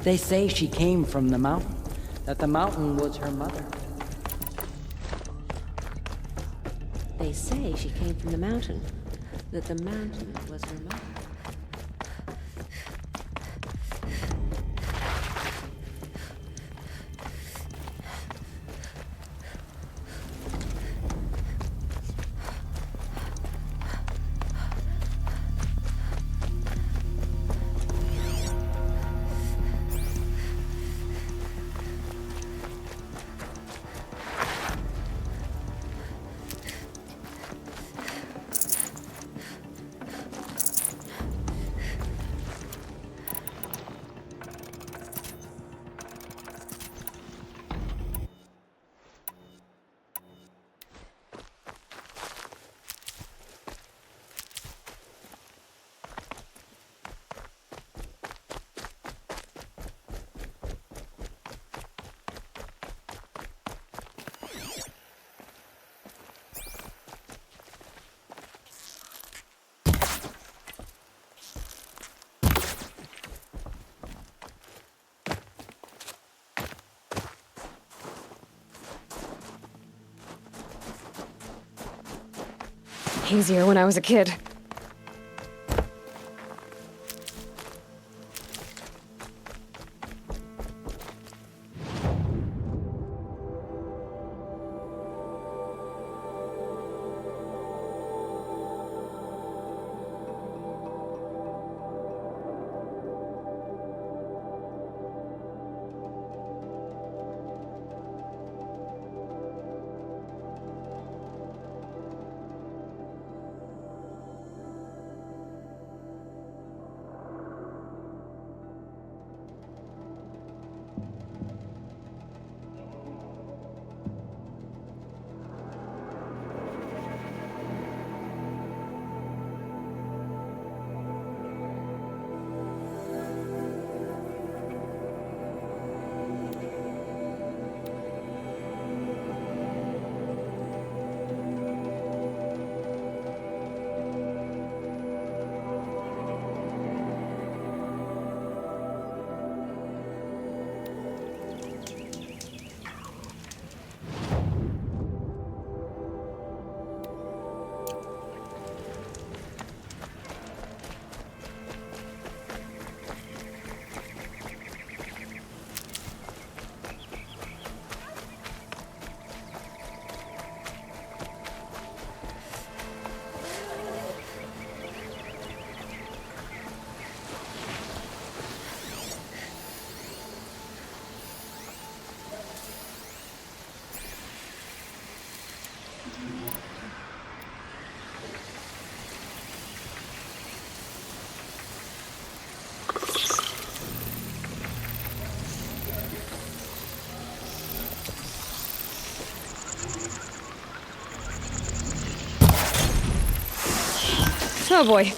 They say she came from the mountain, that the mountain was her mother. They say she came from the mountain, that the mountain was her mother. Easier when I was a kid. Oh boy.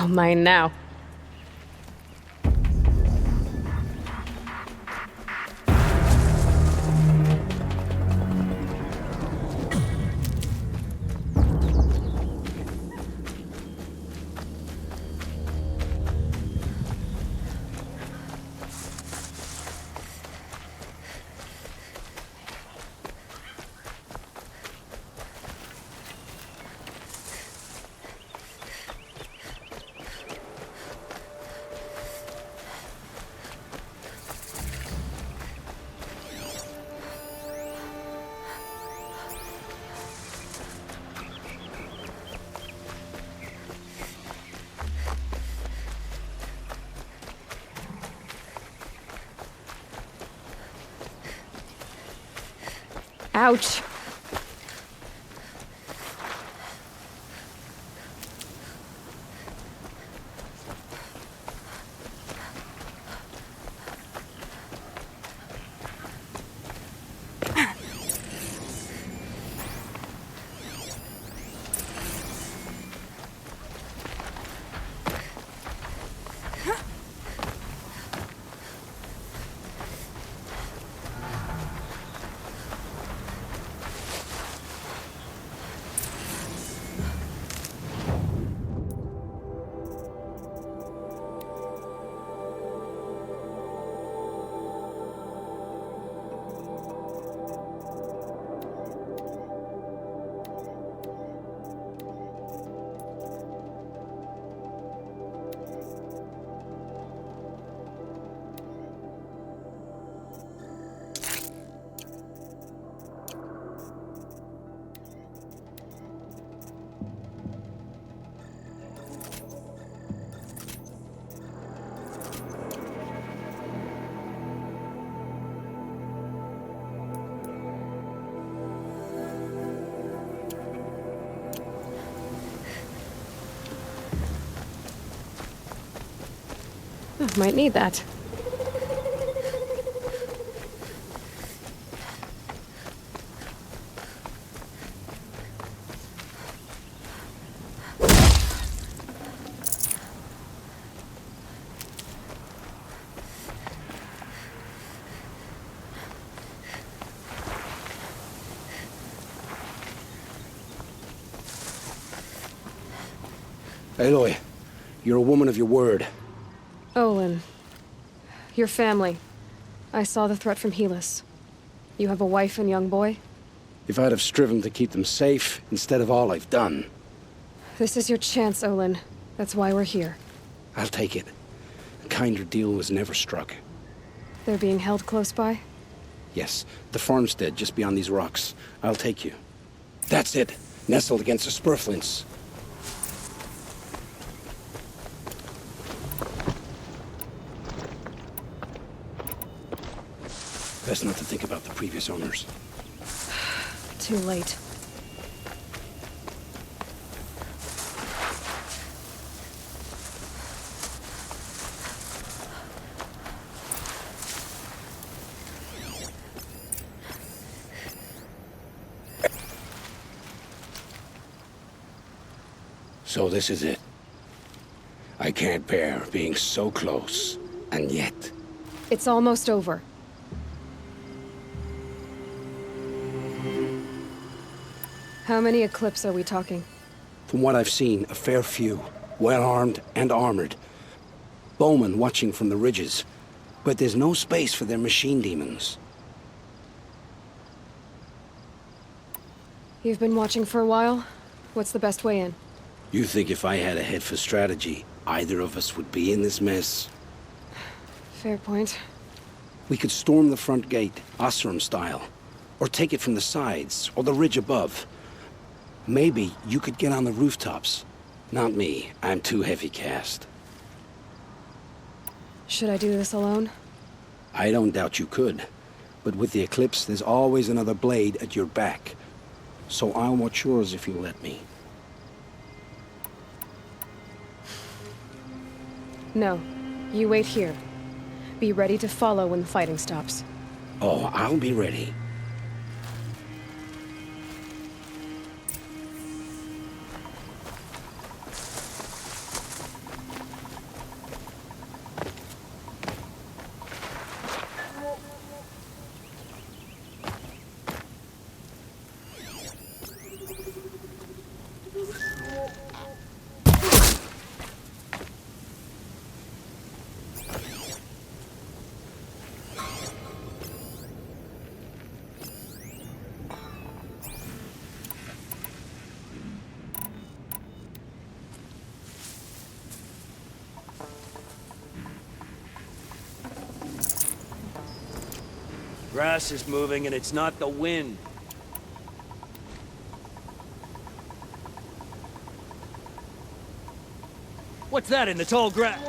Oh, mine now. Ouch. Might need that. Aloy, you're a woman of your word. Olin. Your family. I saw the threat from Helis. You have a wife and young boy? If I'd have striven to keep them safe instead of all I've done. This is your chance, Olin. That's why we're here. I'll take it. A kinder deal was never struck. They're being held close by? Yes, the farmstead just beyond these rocks. I'll take you. That's it. Nestled against the spurflints. Best not to think about the previous owners. Too late. So this is it. I can't bear being so close, and yet... It's almost over. How many Eclipse are we talking? From what I've seen, a fair few. Well-armed and armored. Bowmen watching from the ridges. But there's no space for their machine demons. You've been watching for a while? What's the best way in? You think if I had a head for strategy, either of us would be in this mess? Fair point. We could storm the front gate, Osram style. Or take it from the sides, or the ridge above. Maybe you could get on the rooftops. Not me. I'm too heavy cast. Should I do this alone? I don't doubt you could. But with the Eclipse, there's always another blade at your back. So I'll watch yours if you let me. No. You wait here. Be ready to follow when the fighting stops. Oh, I'll be ready. Grass is moving and it's not the wind. What's that in the tall grass?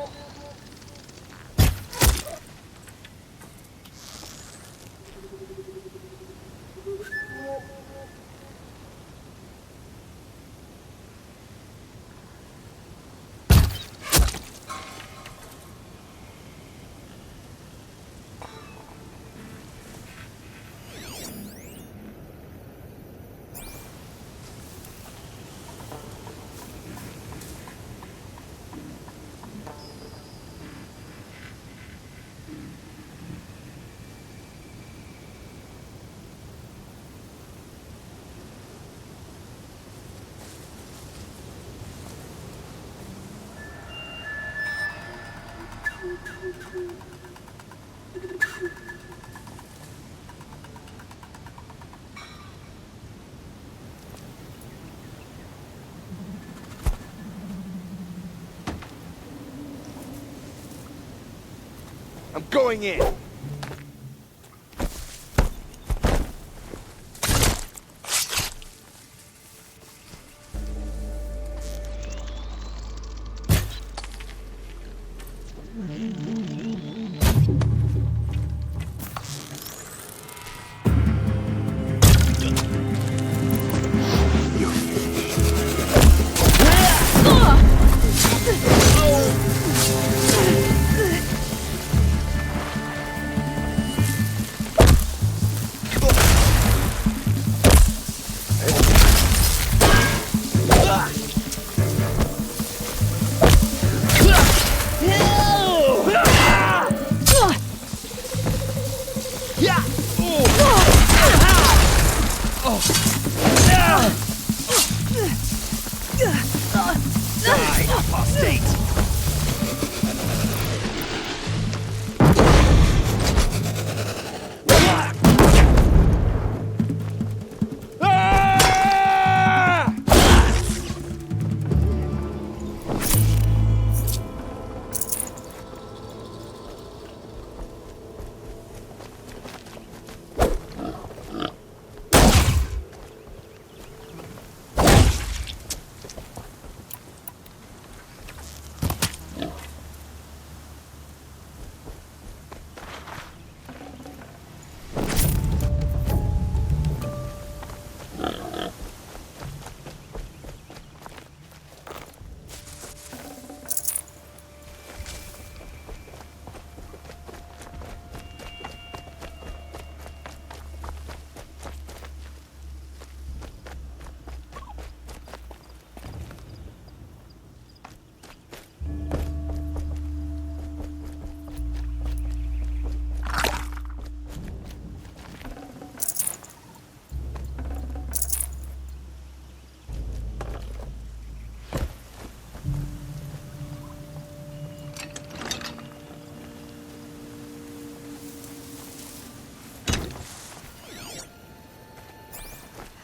I'm going in.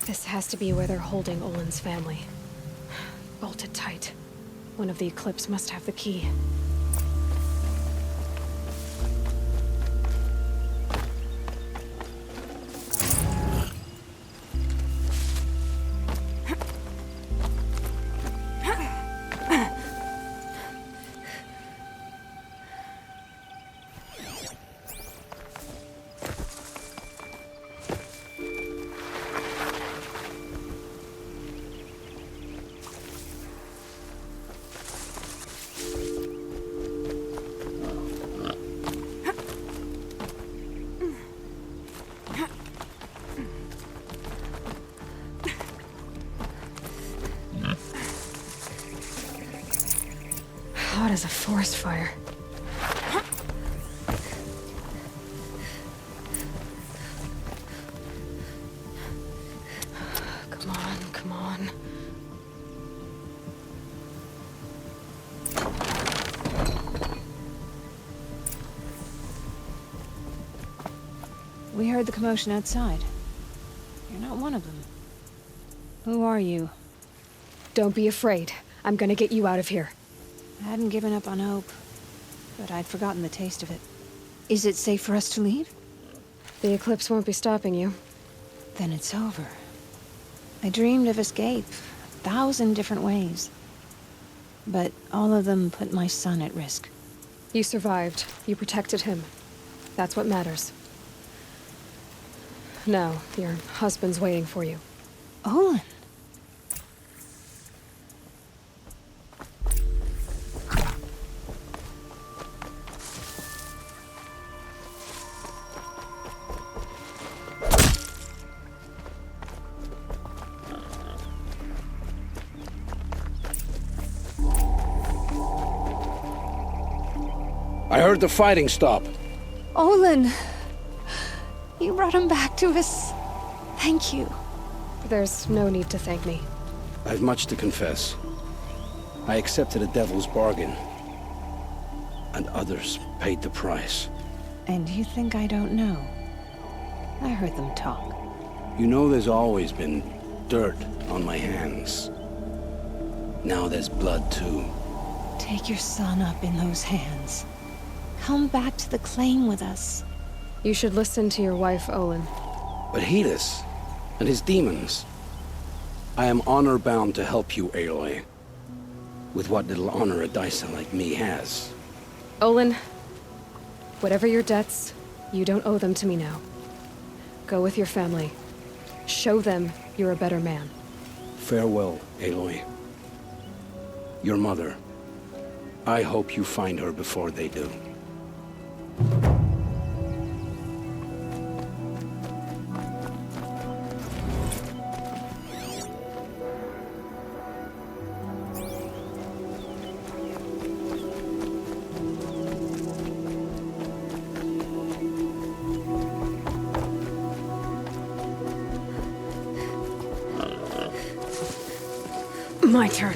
This has to be where they're holding Olin's family. Bolted tight. One of the Eclipse must have the key. Hot as a forest fire. Come on, come on. We heard the commotion outside. You're not one of them. Who are you? Don't be afraid. I'm gonna get you out of here. I hadn't given up on hope, but I'd forgotten the taste of it. Is it safe for us to leave? The Eclipse won't be stopping you. Then it's over. I dreamed of escape, 1,000 different ways. But all of them put my son at risk. You survived. You protected him. That's what matters. Now, your husband's waiting for you. Olin! I heard the fighting stop. Olin! You brought him back to us. Thank you. There's no need to thank me. I've much to confess. I accepted a devil's bargain. and others paid the price. And you think I don't know? I heard them talk. You know there's always been dirt on my hands. Now there's blood too. Take your son up in those hands. Come back to the claim with us. You should listen to your wife, Olin. But Helis and his demons. I am honor-bound to help you, Aloy. With what little honor a dicer like me has. Olin, whatever your debts, you don't owe them to me now. Go with your family. Show them you're a better man. Farewell, Aloy. Your mother. I hope you find her before they do. My turn.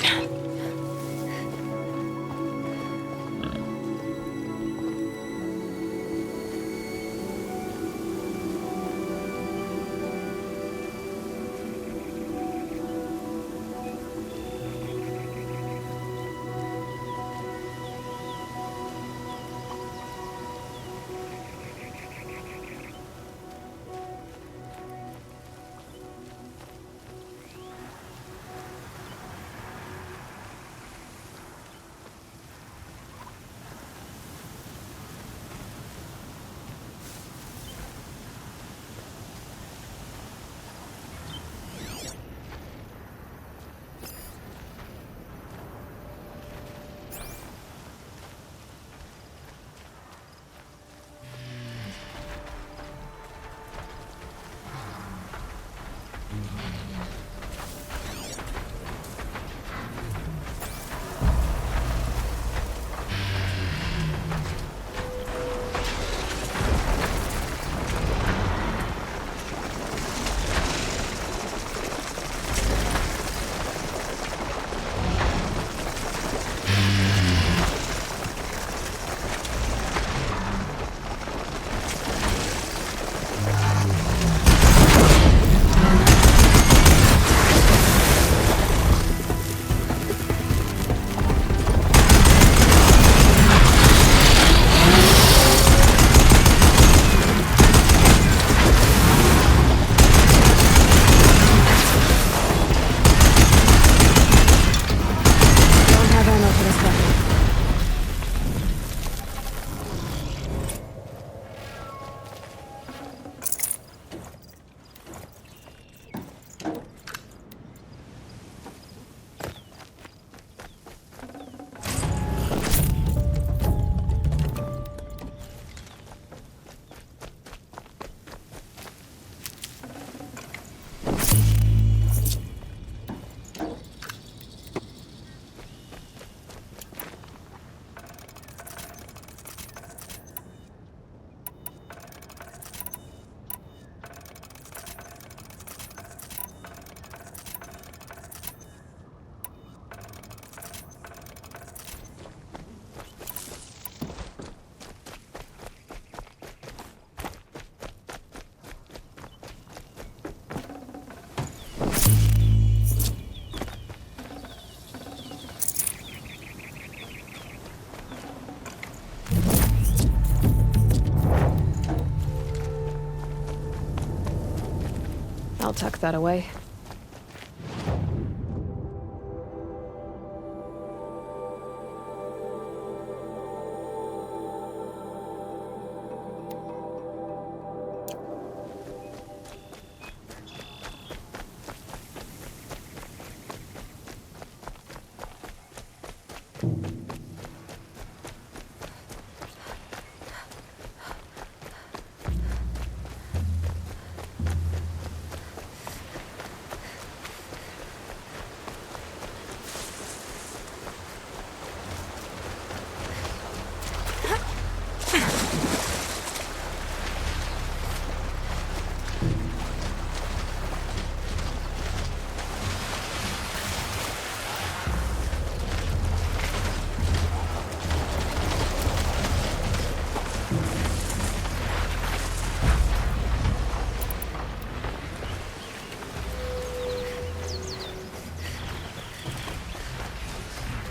I'll tuck that away.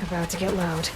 About to get loud.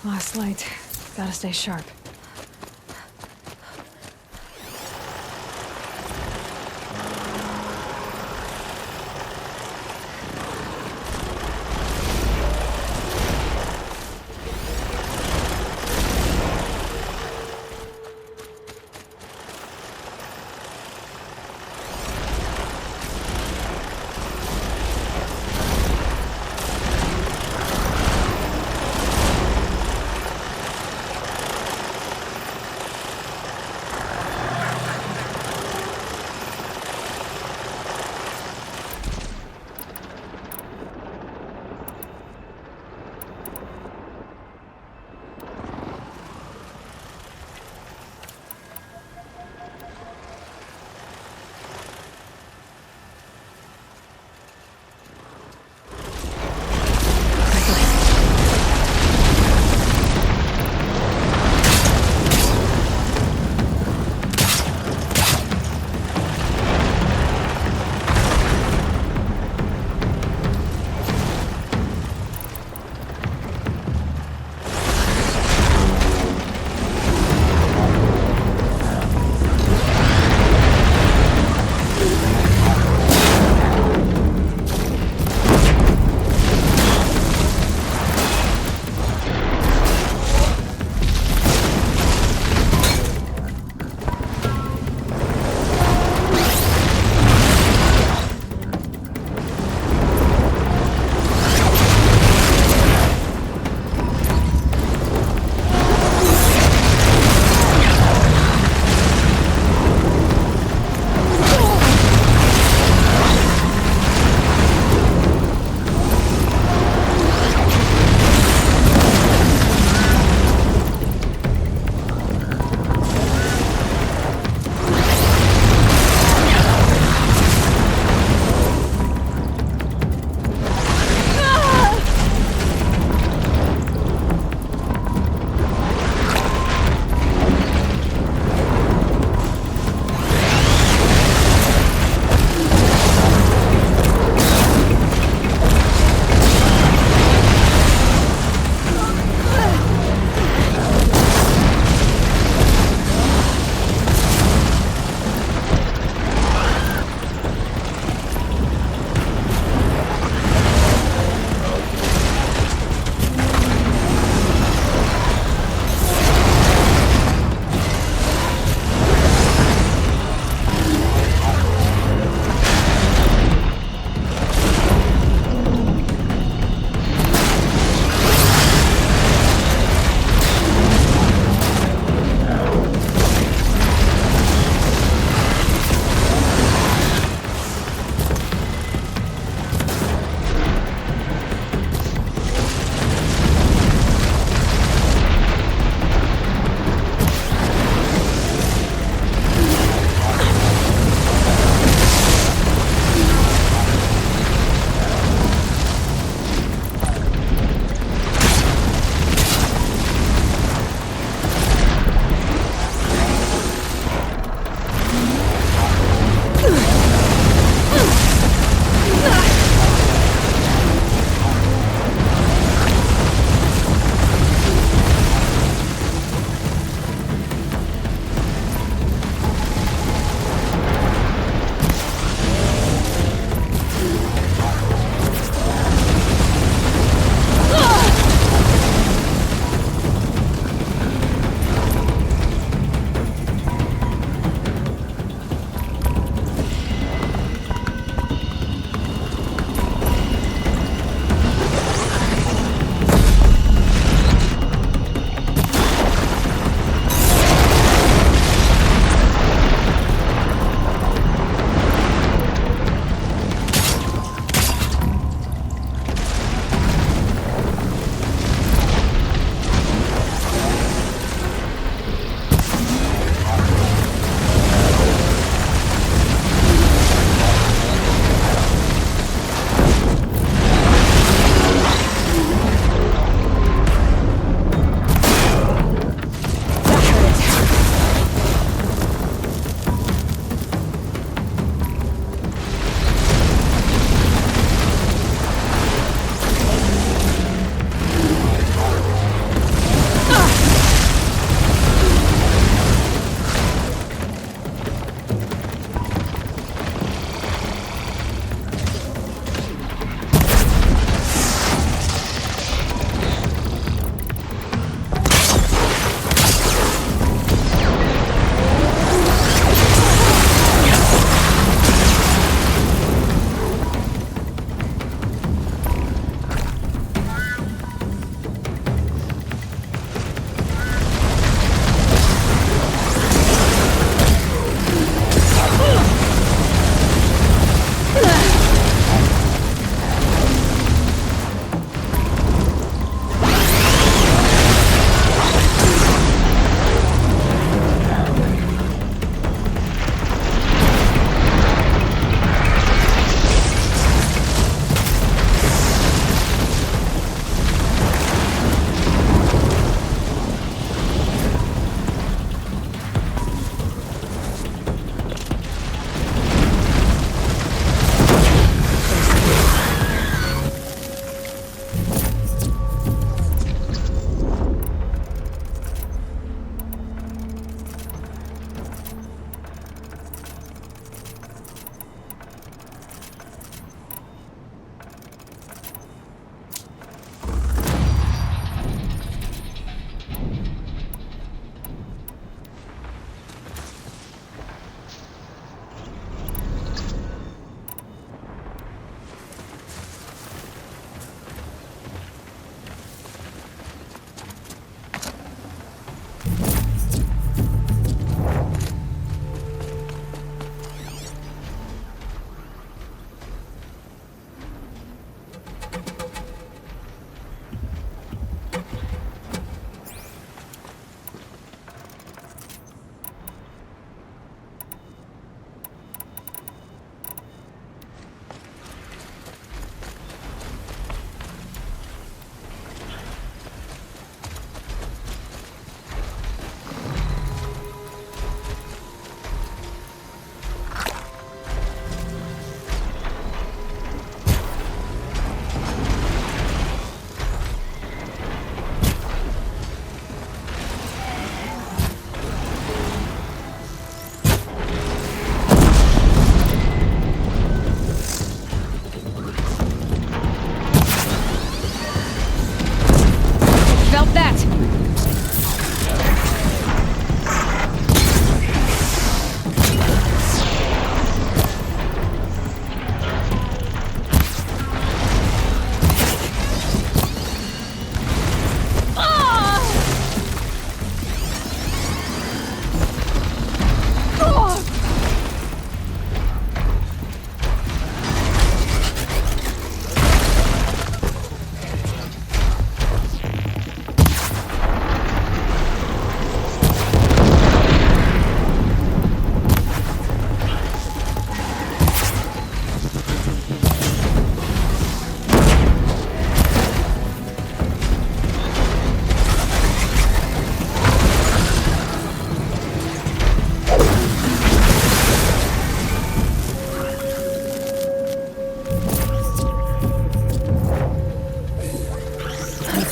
Last light. Gotta stay sharp.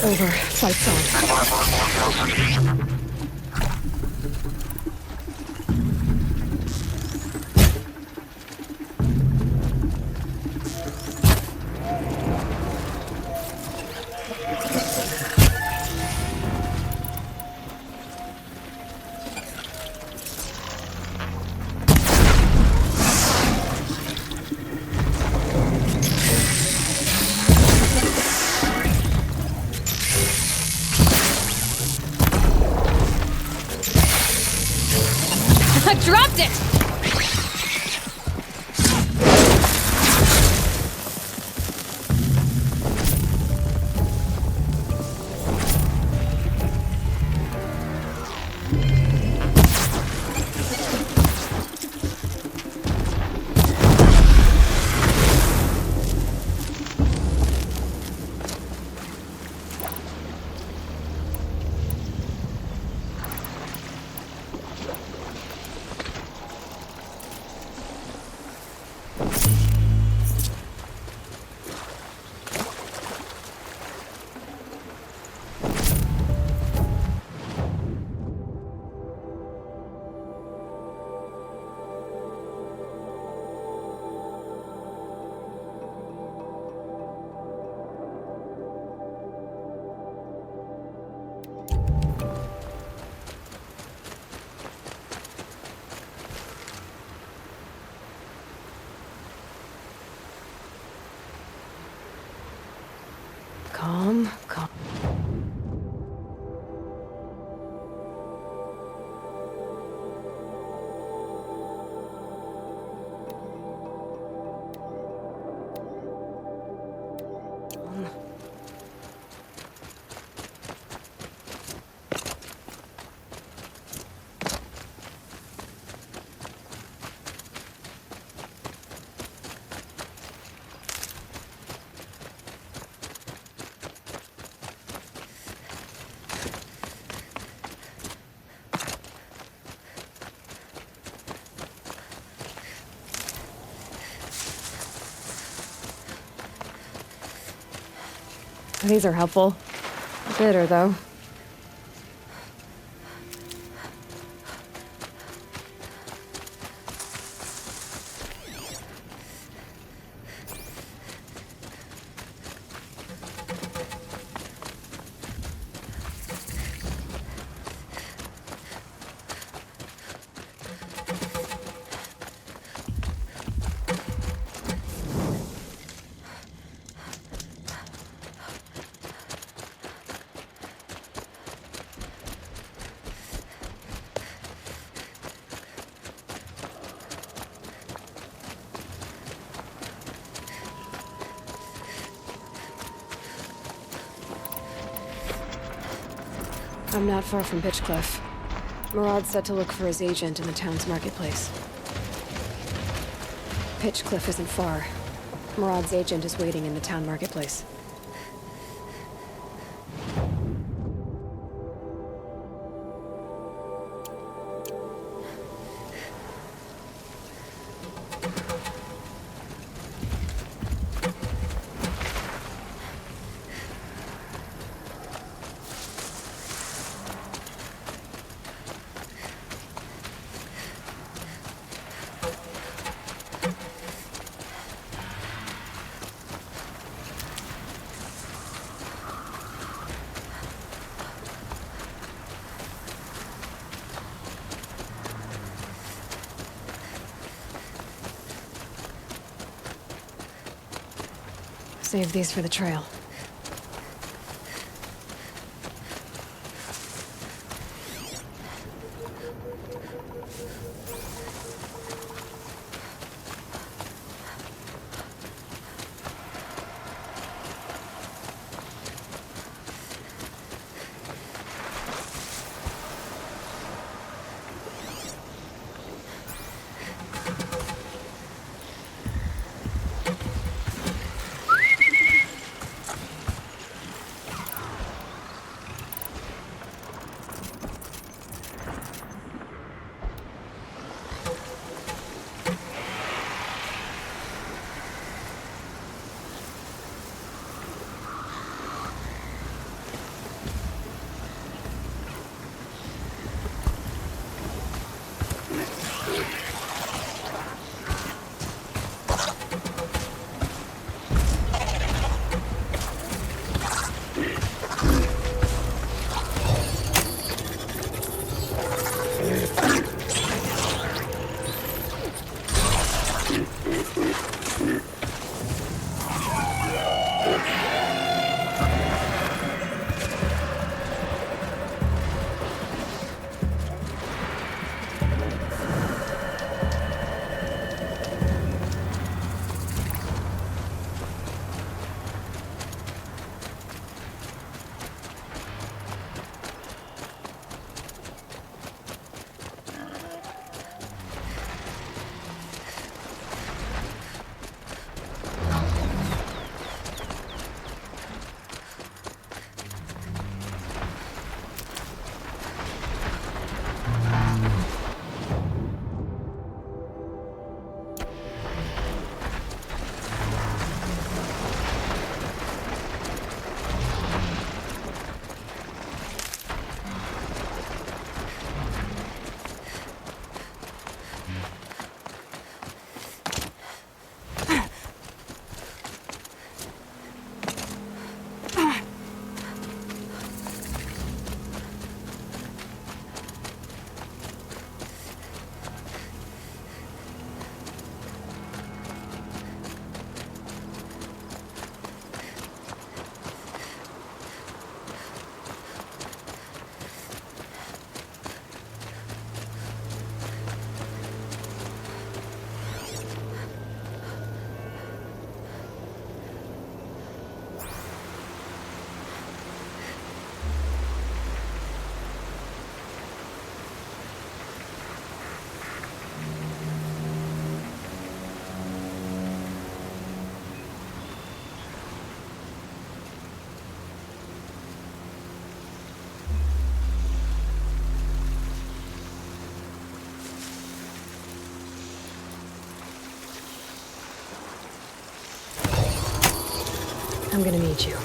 Over. Fight's on. I dropped it! Calm, calm. These are helpful. Bitter, though. I'm not far from Pitchcliff. Murad's set to look for his agent in the town's marketplace. Pitchcliff isn't far. Murad's agent is waiting in the town marketplace. Save these for the trail. I'm gonna need you.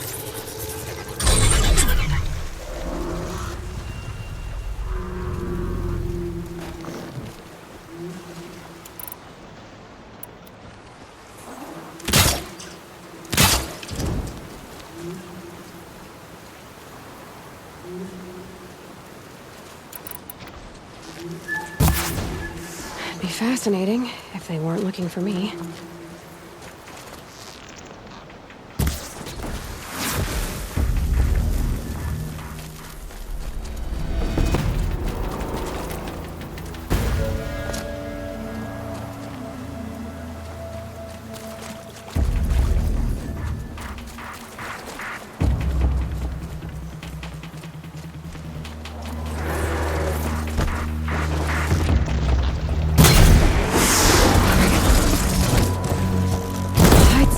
It'd be fascinating if they weren't looking for me.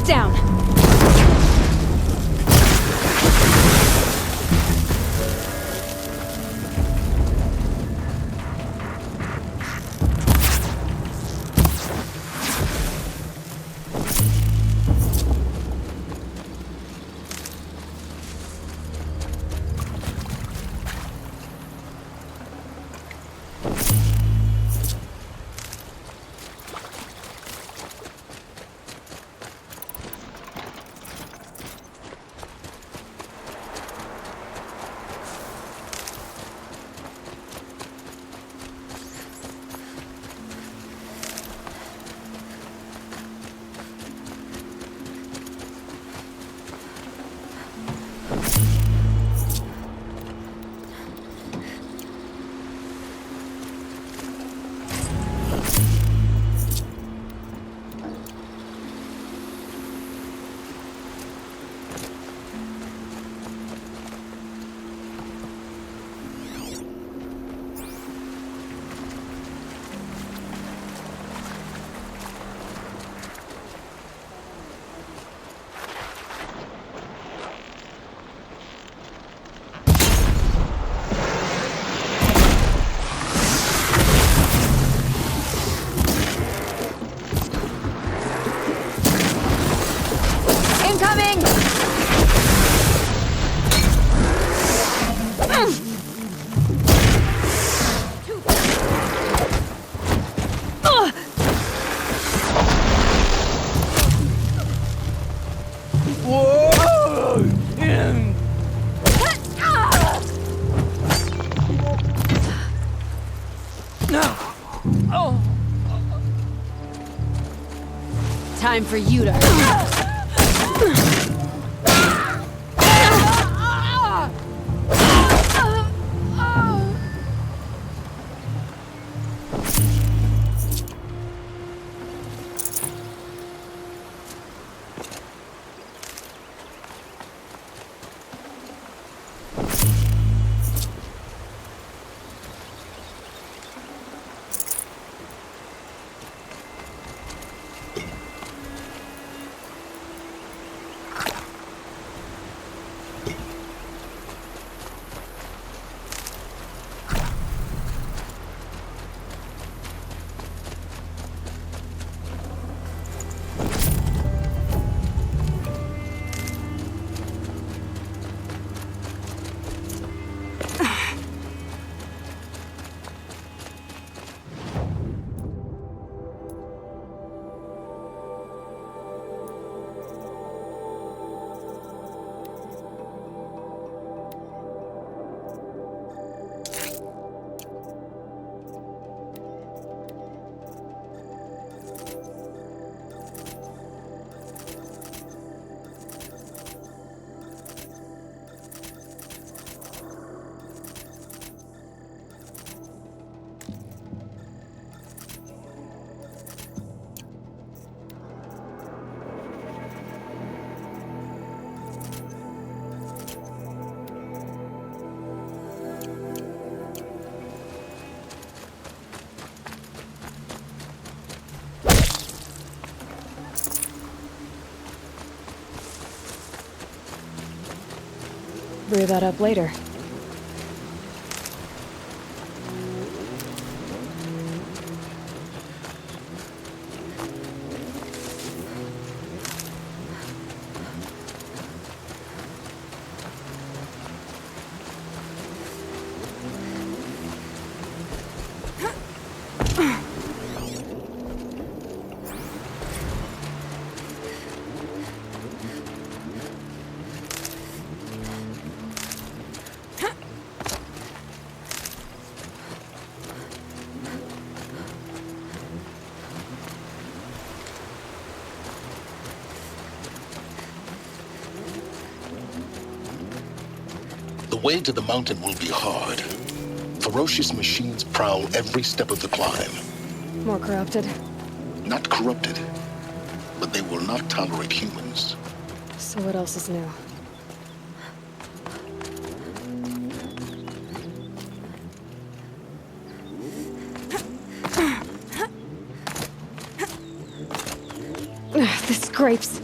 Down. time for you to... Brew that up later. The way to the mountain will be hard. Ferocious machines prowl every step of the climb. More corrupted? Not corrupted, but they will not tolerate humans. So what else is new? The scrapes.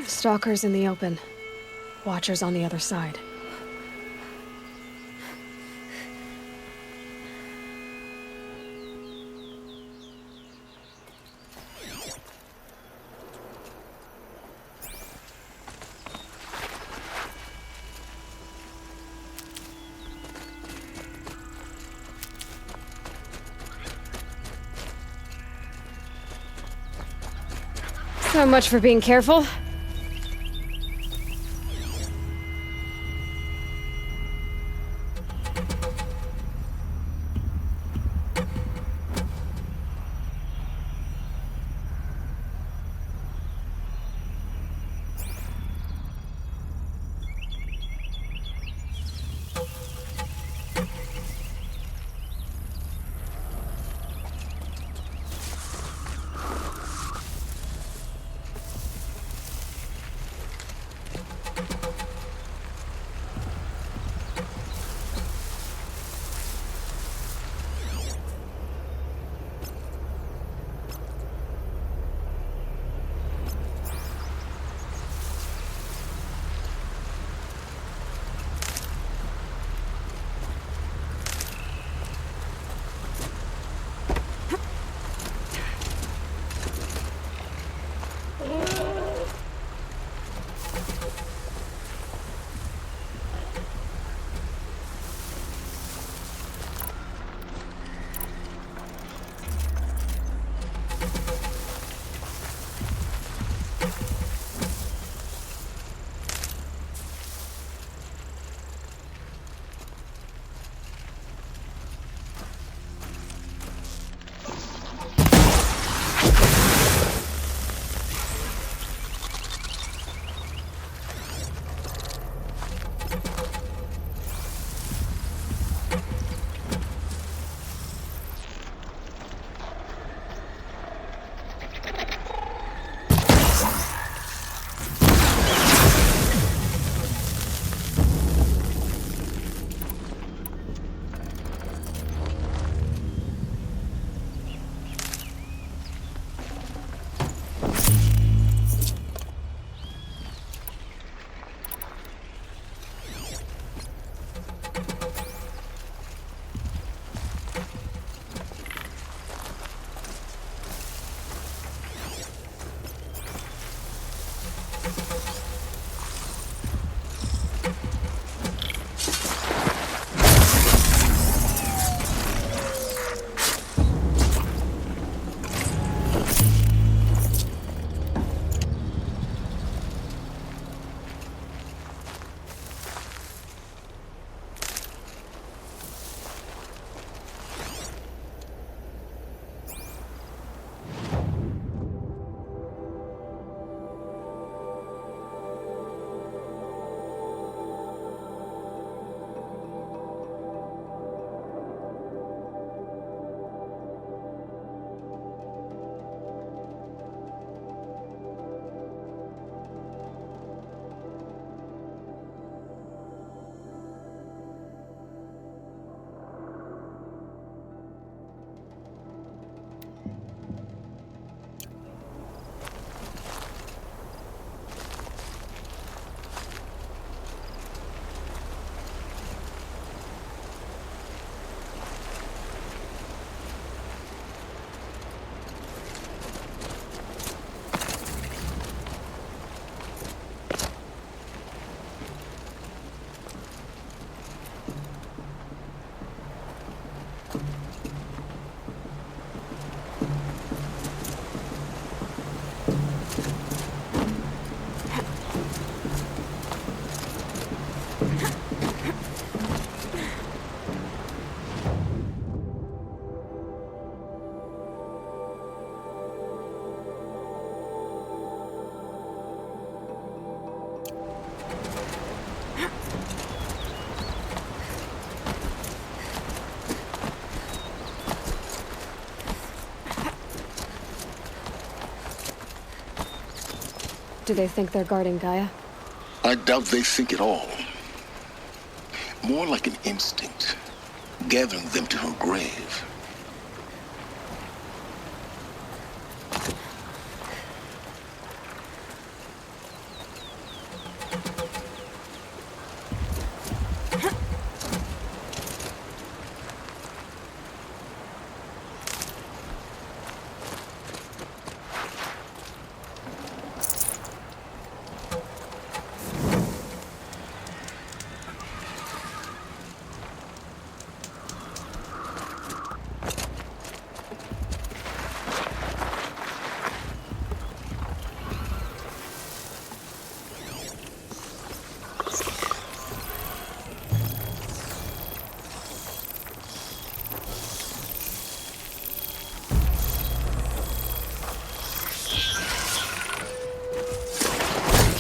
Stalkers in the open. Watchers on the other side. So much for being careful. Do they think they're guarding Gaia? I doubt they think at all. More like an instinct, gathering them to her grave.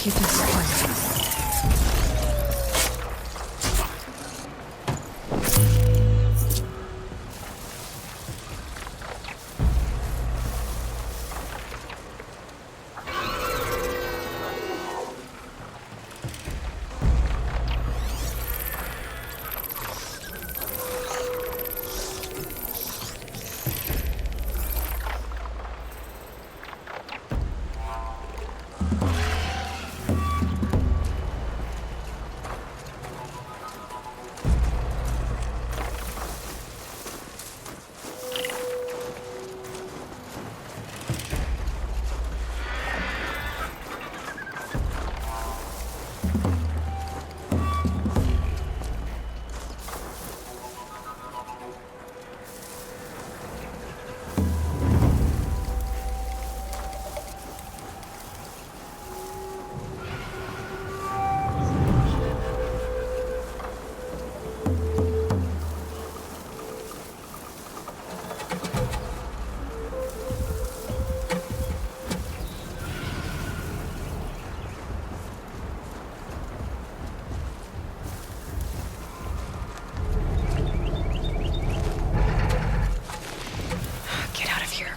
keep this quiet. Get out of here.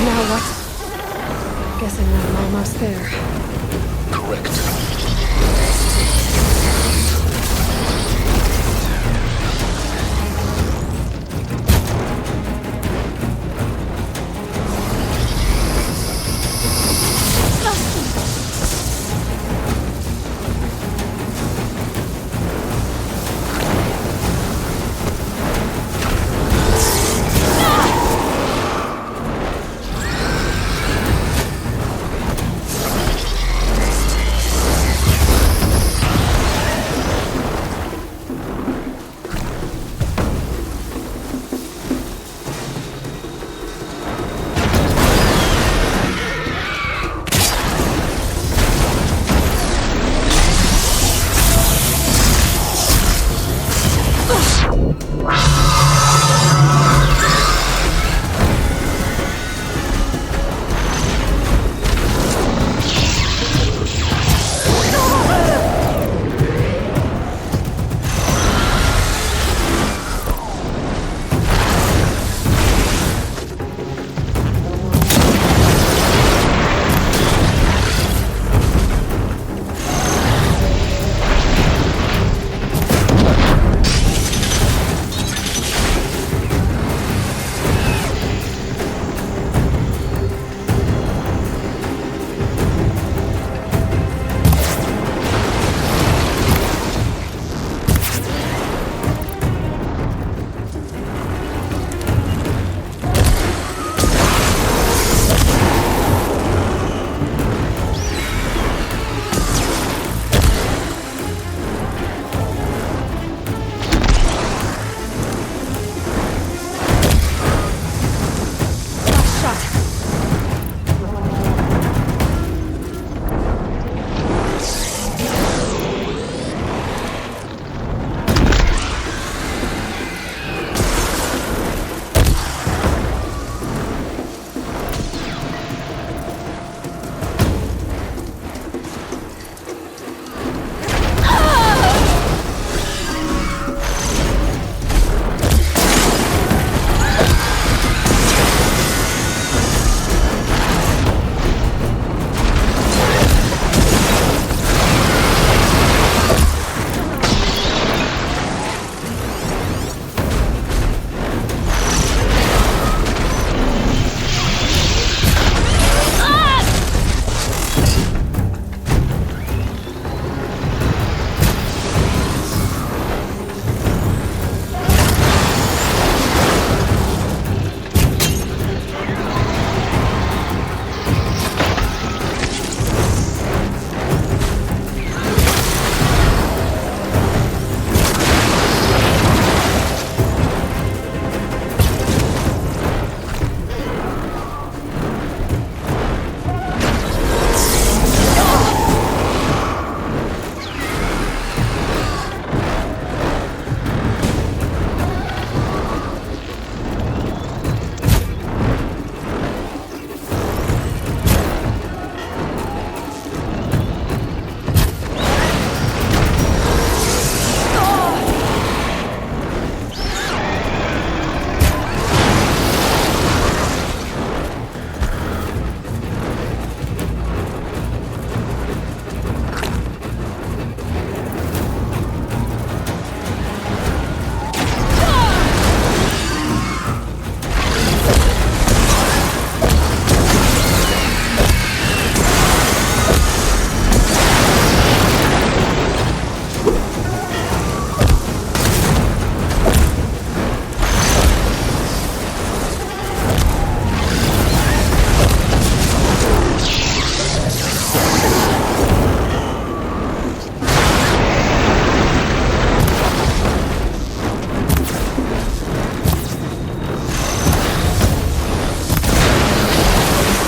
Now what? Guessing I'm almost there. Correct.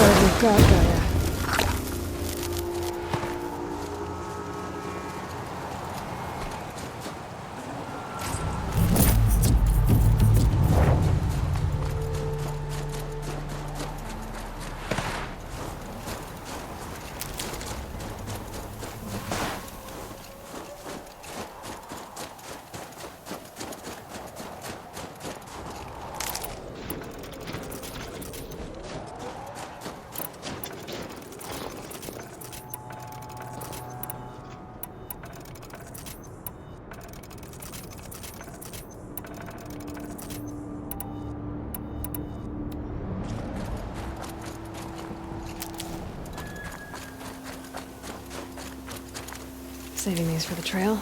what have we got, Gaia? Saving these for the trail.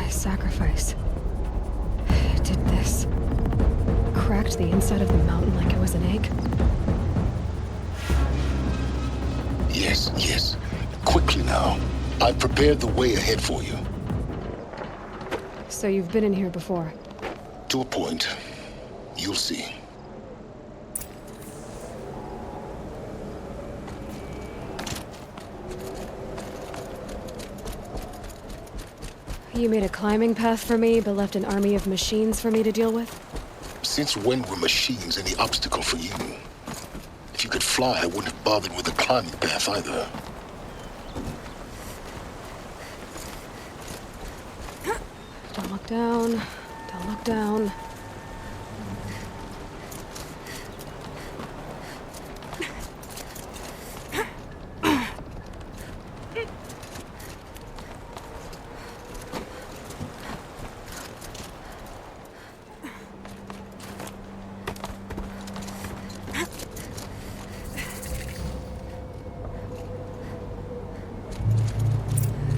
Sacrifice. It did this. Cracked the inside of the mountain like it was an egg. Yes, yes. Quickly now. I've prepared the way ahead for you. So you've been in here before? To a point. You'll see. You made a climbing path for me, but left an army of machines for me to deal with? Since when were machines any obstacle for you? If you could fly, I wouldn't have bothered with the climbing path either. Don't look down. Don't look down.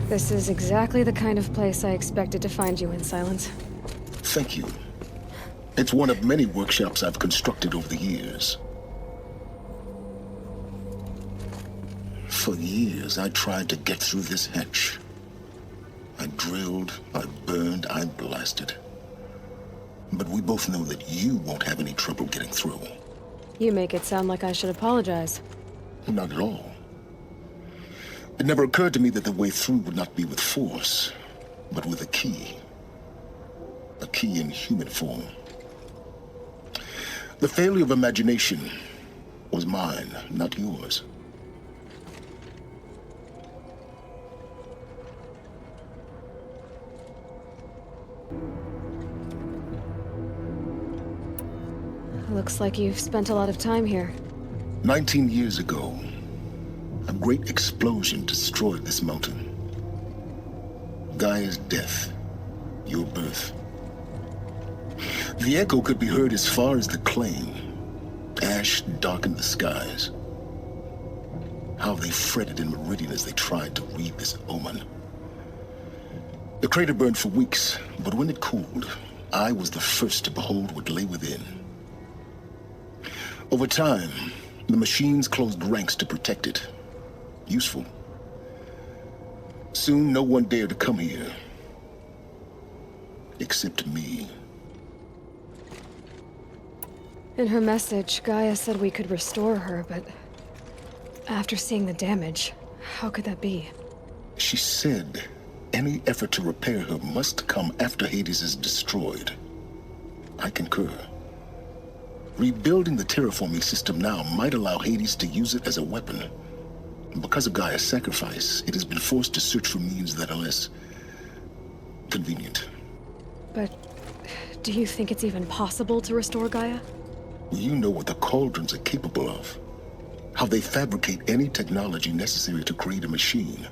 This is exactly the kind of place I expected to find you in, Silence. Thank you. It's one of many workshops I've constructed over the years. For years, I tried to get through this hatch. I drilled, I burned, I blasted. But we both know that you won't have any trouble getting through. You make it sound like I should apologize. Not at all. It never occurred to me that the way through would not be with force, but with a key. A key in human form. The failure of imagination was mine, not yours. Looks like you've spent a lot of time here. 19 years ago, a great explosion destroyed this mountain. Gaia's death, your birth. The echo could be heard as far as the claim. Ash darkened the skies. How they fretted in Meridian as they tried to read this omen. The crater burned for weeks, but when it cooled, I was the first to behold what lay within. Over time, the machines closed ranks to protect it. Useful. Soon, no one dared to come here. Except me. In her message, Gaia said we could restore her, but after seeing the damage, how could that be? She said any effort to repair her must come after Hades is destroyed. I concur. Rebuilding the terraforming system now might allow Hades to use it as a weapon. Because of Gaia's sacrifice, it has been forced to search for means that are less convenient. But do you think it's even possible to restore Gaia? You know what the Cauldrons are capable of. How they fabricate any technology necessary to create a machine.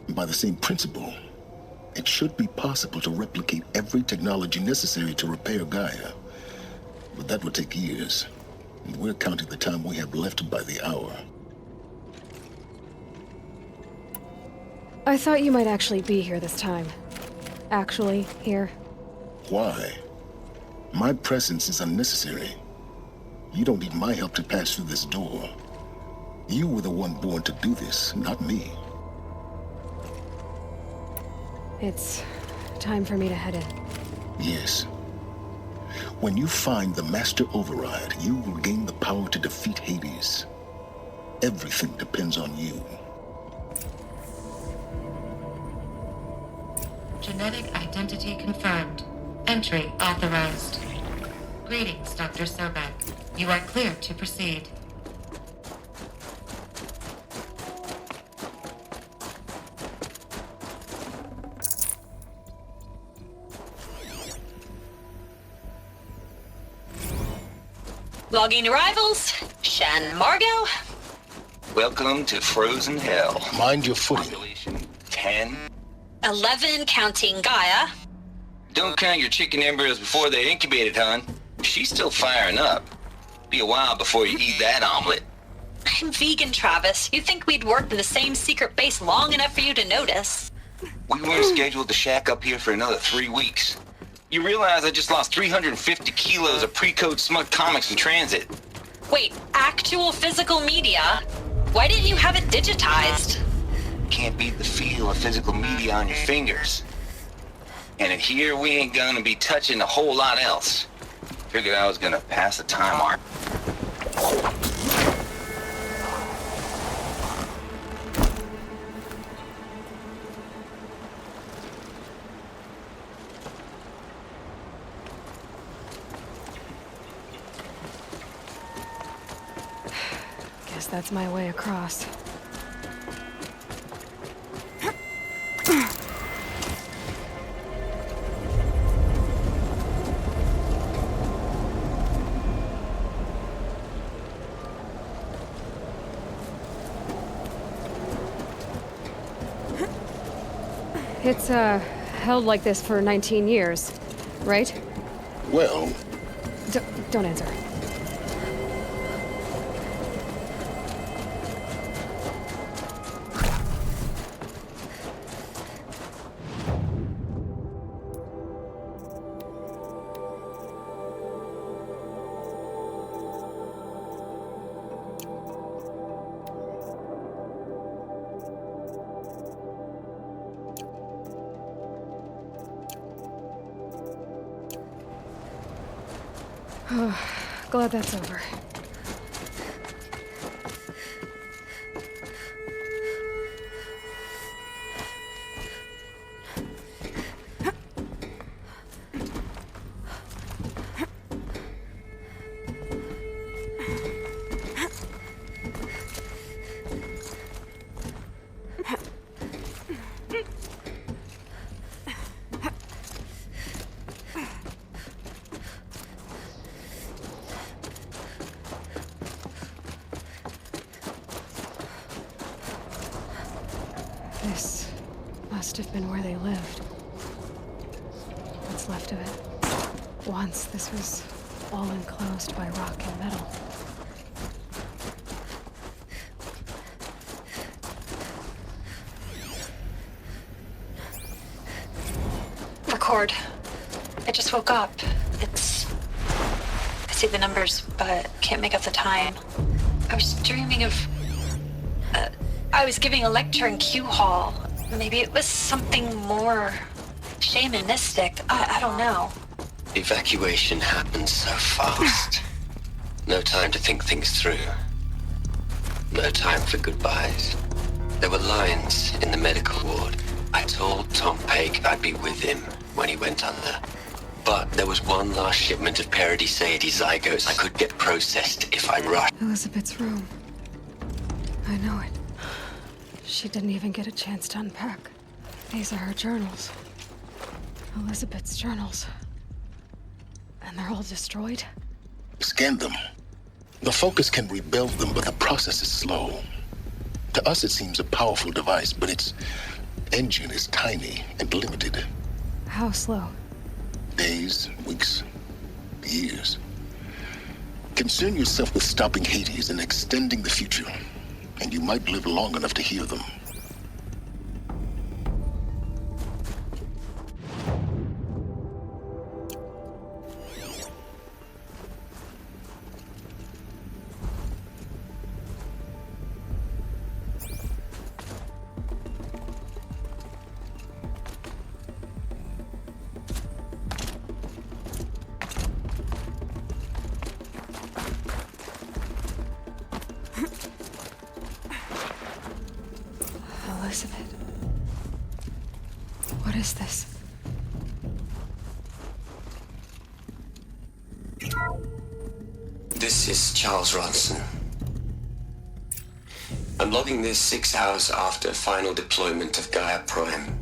By the same principle, it should be possible to replicate every technology necessary to repair Gaia. But That would take years. And we're counting the time we have left by the hour. I thought you might actually be here this time. Actually, here. Why? My presence is unnecessary. You don't need my help to pass through this door. You were the one born to do this, not me. It's time for me to head in. Yes. When you find the Master Override, you will gain the power to defeat Hades. Everything depends on you. Genetic identity confirmed. Entry authorized. Greetings, Dr. Sobek. You are cleared to proceed. Logging arrivals. Shan Margot. Welcome to Frozen Hell. Mind your footing. Population 10. 11 counting Gaia. Don't count your chicken embryos before they're incubated, hon. She's still firing up. Be a while before you eat that omelet. I'm vegan, Travis. You'd think we'd worked in the same secret base long enough for you to notice. We weren't scheduled to shack up here for another 3 weeks. You realize I just lost 350 kilos of pre-code smug comics in transit. Wait, actual physical media? Why didn't you have it digitized? Can't beat the feel of physical media on your fingers. And in here, we ain't gonna be touching a whole lot else. Figured I was gonna pass the time mark. Guess that's my way across. It's, held like this for 19 years, right? Well, Don't answer. Glad that's over. This must have been where they lived. What's left of it. Once this was all enclosed by rock and metal. Record. I just woke up. I see the numbers, but can't make out the time. I was dreaming of... I was giving a lecture in Q Hall. Maybe it was something more shamanistic. I don't know. Evacuation happened so fast. No time to think things through. No time for goodbyes. There were lines in the medical ward. I told Tom Pake I'd be with him when he went under. But there was one last shipment of Paradis-Sade zygotes I could get processed if I rushed. Elizabeth's room. I know it. She didn't even get a chance to unpack. These are her journals. Elizabeth's journals. And they're all destroyed? scan them. The Focus can rebuild them, but the process is slow. To us, it seems a powerful device, but its engine is tiny and limited. How slow? Days, weeks, years. Concern yourself with stopping Hades and extending the future, and you might live long enough to hear them. Elizabeth. What is this? This is Charles Ronson. I'm logging this 6 hours after final deployment of Gaia Prime.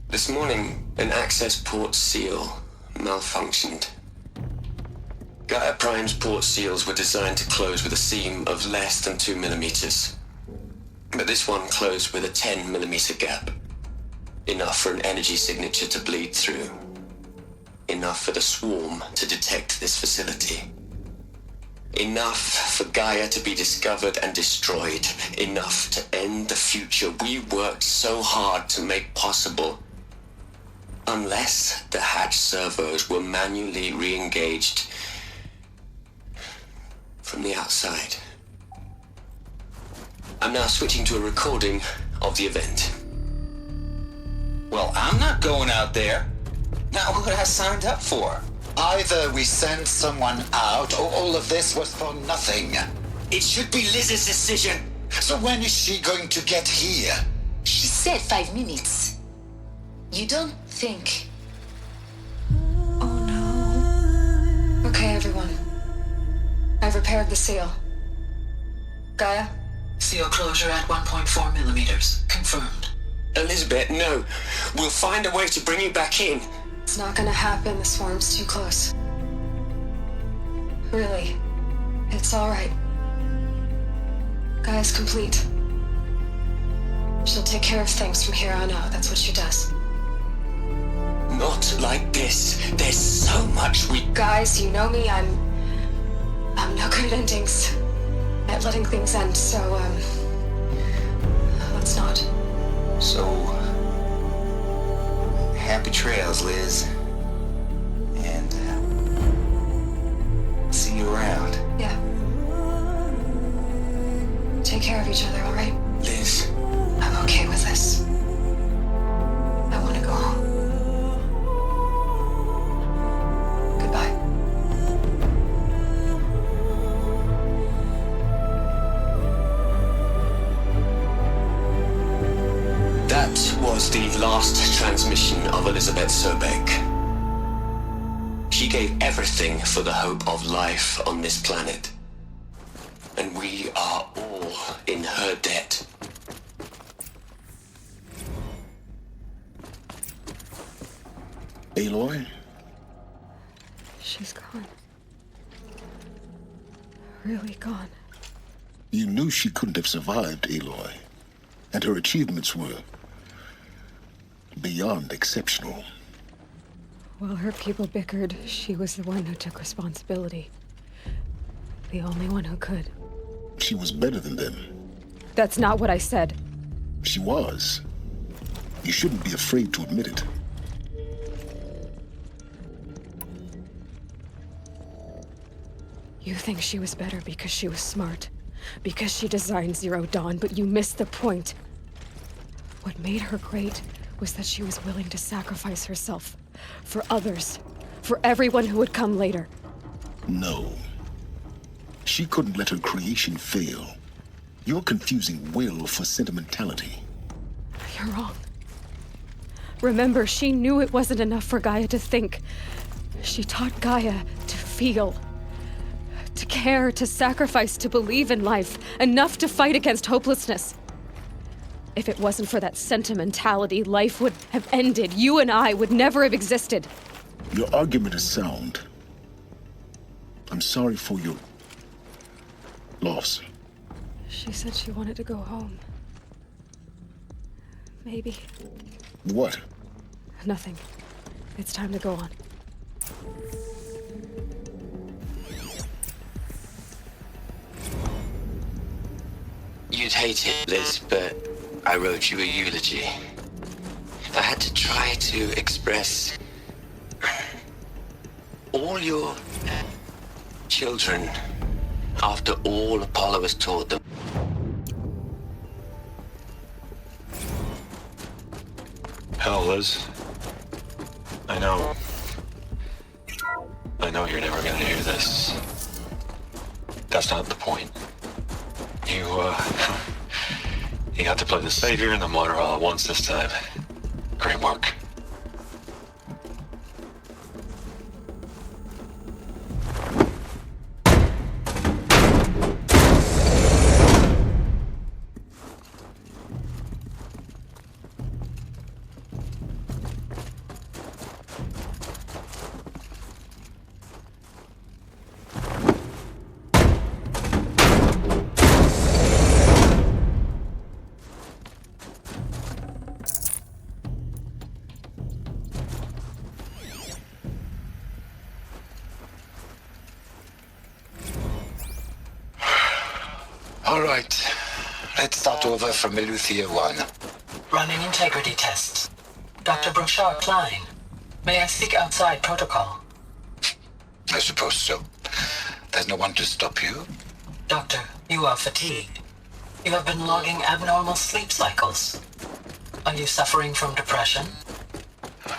This morning, an access port seal malfunctioned. Gaia Prime's port seals were designed to close with a seam of less than 2 millimeters. But this one closed with a 10 millimeter gap. Enough for an energy signature to bleed through. Enough for the swarm to detect this facility. Enough for Gaia to be discovered and destroyed. Enough to end the future we worked so hard to make possible. Unless the hatch servos were manually re-engaged from the outside. I'm now switching to a recording of the event. Well, I'm not going out there. Now, what I signed up for? Either we send someone out, or all of this was for nothing. It should be Liz's decision. So when is she going to get here? She said 5 minutes. You don't think... Oh no. Okay, everyone. I've repaired the seal. Gaia? Seal closure at 1.4 millimeters. Confirmed. Elizabeth, no. We'll find a way to bring you back in. It's not gonna happen. The swarm's too close. Really. It's alright. Gaia's complete. She'll take care of things from here on out. That's what she does. Not like this. There's so much we... Guys, you know me. I'm no good at endings. At letting things end, so, let's not. So, happy trails, Liz. And, see you around. Yeah. Take care of each other, all right? Liz. I'm okay with this. I want to go home. Goodbye. That was the last transmission of Elizabeth Sobeck. She gave everything for the hope of life on this planet. And we are all in her debt. Aloy? She's gone. Really gone. You knew she couldn't have survived, Aloy. And her achievements were beyond exceptional. While her people bickered, she was the one who took responsibility. The only one who could. She was better than them. That's not what I said. She was. You shouldn't be afraid to admit it. You think she was better because she was smart. Because she designed Zero Dawn, but you missed the point. What made her great was that she was willing to sacrifice herself. For others. For everyone who would come later. No. She couldn't let her creation fail. You're confusing will for sentimentality. You're wrong. Remember, she knew it wasn't enough for Gaia to think. She taught Gaia to feel. To care, to sacrifice, to believe in life. Enough to fight against hopelessness. If it wasn't for that sentimentality, life would have ended. You and I would never have existed. Your argument is sound. I'm sorry for your loss. She said she wanted to go home. Maybe. What? Nothing. It's time to go on. you'd hate it, Liz, but I wrote you a eulogy. I had to try to express all your children after all Apollo has taught them. Hell, Liz. I know you're never gonna hear this. That's not the point. You got to play the savior and the martyr all at once this time. Great work. All right. Let's start over from Eleuthia 1. Running integrity tests. Dr. Brochard Klein. May I speak outside protocol? I suppose so. There's no one to stop you. Doctor, you are fatigued. You have been logging abnormal sleep cycles. Are you suffering from depression?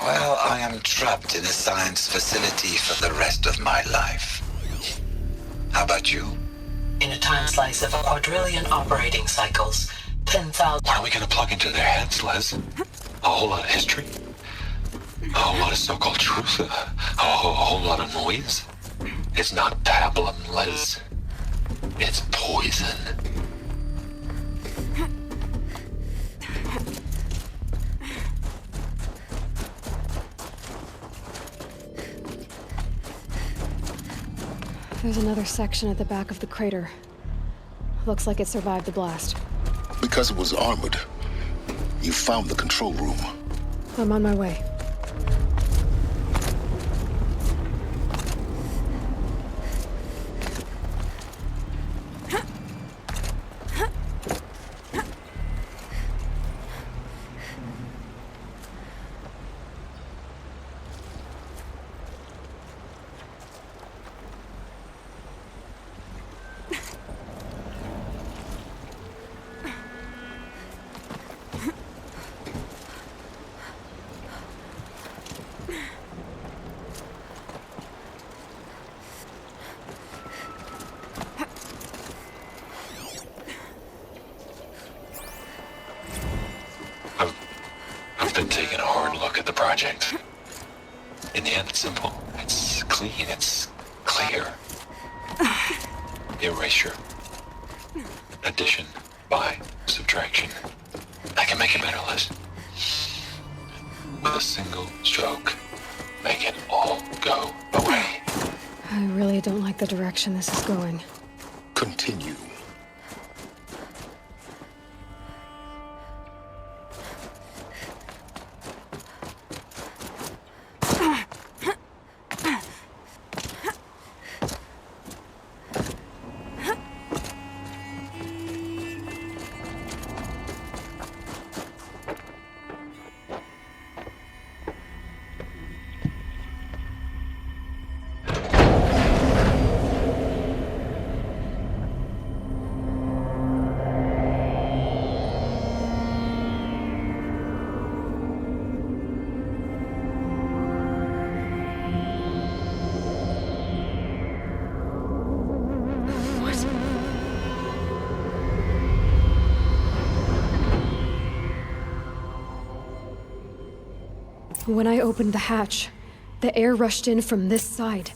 Well, I am trapped in a science facility for the rest of my life. How about you? In a time slice of a quadrillion operating cycles, 10,000... What are we gonna plug into their heads, Liz? A whole lot of history? A whole lot of so-called truth? A whole lot of noise? It's not pablum, Liz. It's poison. There's another section at the back of the crater. Looks like it survived the blast. Because it was armored, you found the control room. I'm on my way. I've been taking a hard look at the project. In the end, it's simple. It's clean. It's clear. Erasure. Addition. By. Subtraction. I can make it better, Liz. With a single stroke. Make it all go away. I really don't like the direction this is going. Continue. When I opened the hatch, the air rushed in from this side.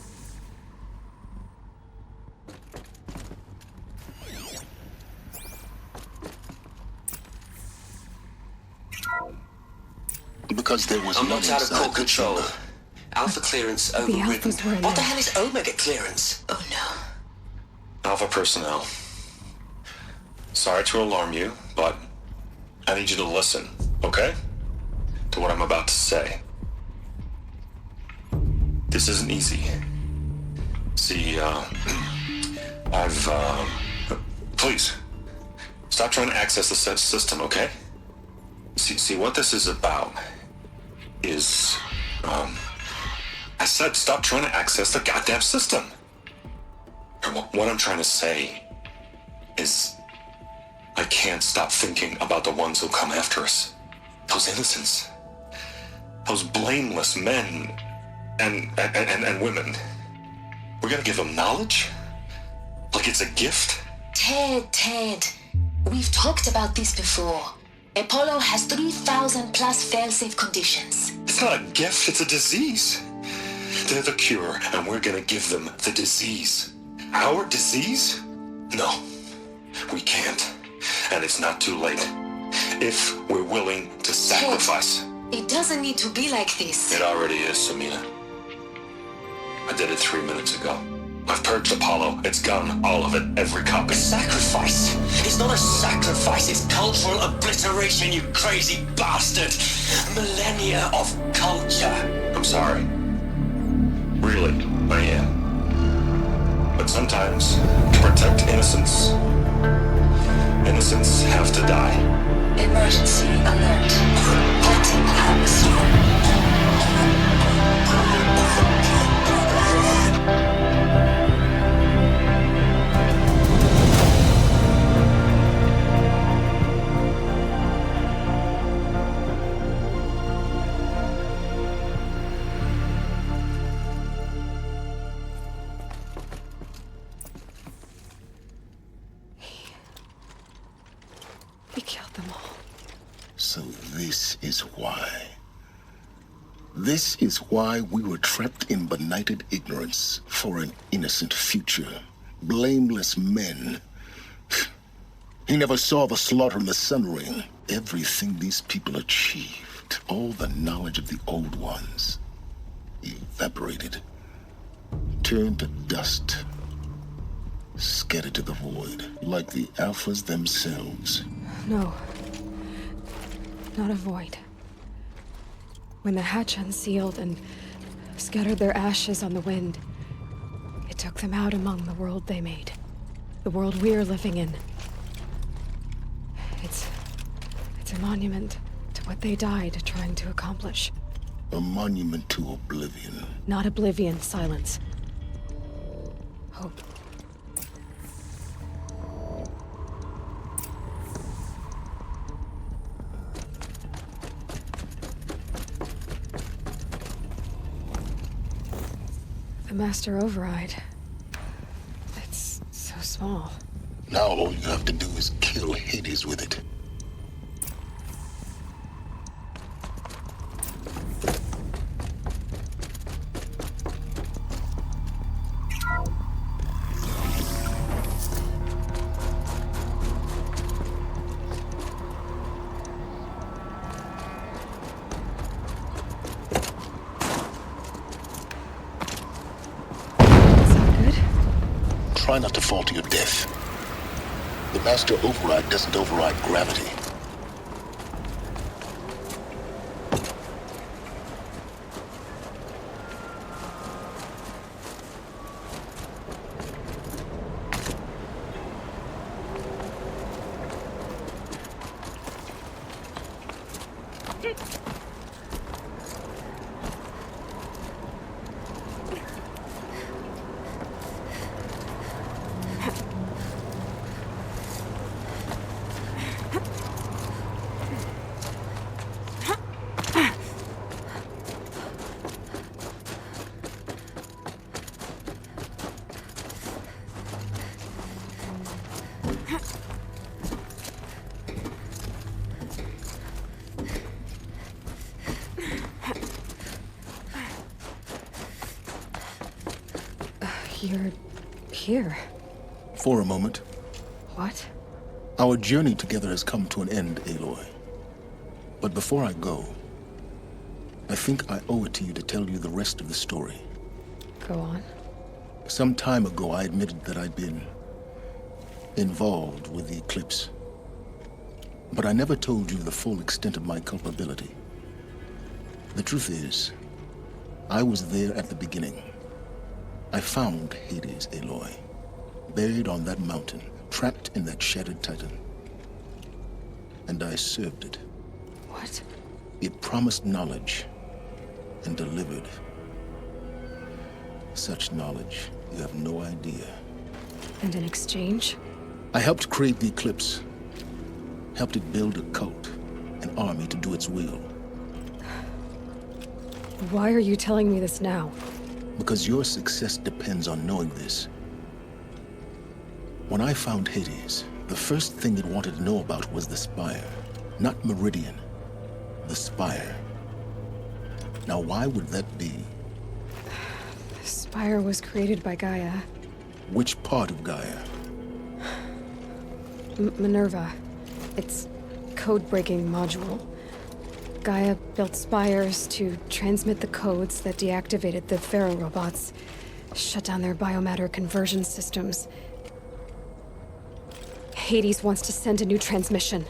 Because there was I'm none not out of inside core the control. chamber. Alpha clearance The overridden. Alphas were in What the there. hell is Omega clearance? Oh no. Alpha personnel. Sorry to alarm you, but I need you to listen, okay? To what I'm about to say. This isn't easy. See, Please. Stop trying to access the system, okay? See what this is about is, I said stop trying to access the goddamn system. What I'm trying to say is I can't stop thinking about the ones who come after us. Those innocents. Those blameless men and women. We're gonna give them knowledge? Like it's a gift? Ted. We've talked about this before. Apollo has 3,000 plus fail-safe conditions. It's not a gift, it's a disease. They're the cure, and we're gonna give them the disease. Our disease? No, we can't. And it's not too late. If we're willing to sacrifice. Ted, it doesn't need to be like this. It already is, Samina. I did it 3 minutes ago. I've purged Apollo. It's gone. All of it. Every copy. Sacrifice? It's not a sacrifice. It's cultural obliteration, you crazy bastard. Millennia of culture. I'm sorry. Really, I am. But sometimes, to protect innocence, innocents have to die. Emergency alert. Halting atmosphere. He killed them all. So this is why. This is why we were trapped in benighted ignorance for an innocent future. Blameless men. He never saw the slaughter in the Sun Ring. Everything these people achieved, all the knowledge of the old ones, evaporated, turned to dust, scattered to the void, like the Alphas themselves. No. Not a void. When the hatch unsealed and scattered their ashes on the wind, it took them out among the world they made. The world we're living in. It's a monument to what they died trying to accomplish. A monument to oblivion. Not oblivion, silence. Hope. The master override. It's so small. Now all you have to do is kill Hades with it. Try not to fall to your death. The master override doesn't override gravity. You're here. For a moment. What? Our journey together has come to an end, Aloy. But before I go, I think I owe it to you to tell you the rest of the story. Go on. Some time ago, I admitted that I'd been involved with the eclipse. But I never told you the full extent of my culpability. The truth is, I was there at the beginning. I found Hades, Aloy, buried on that mountain, trapped in that shattered titan. and I served it. What? It promised knowledge and delivered. Such knowledge, you have no idea. And in exchange? I helped create the Eclipse. Helped it build a cult, an army to do its will. Why are you telling me this now? Because your success depends on knowing this. When I found Hades, the first thing it wanted to know about was the Spire. Not Meridian. The Spire. Now why would that be? The Spire was created by Gaia. Which part of Gaia? Minerva. Its code-breaking module. Gaia built spires to transmit the codes that deactivated the Pharaoh robots, shut down their biomatter conversion systems. Hades wants to send a new transmission.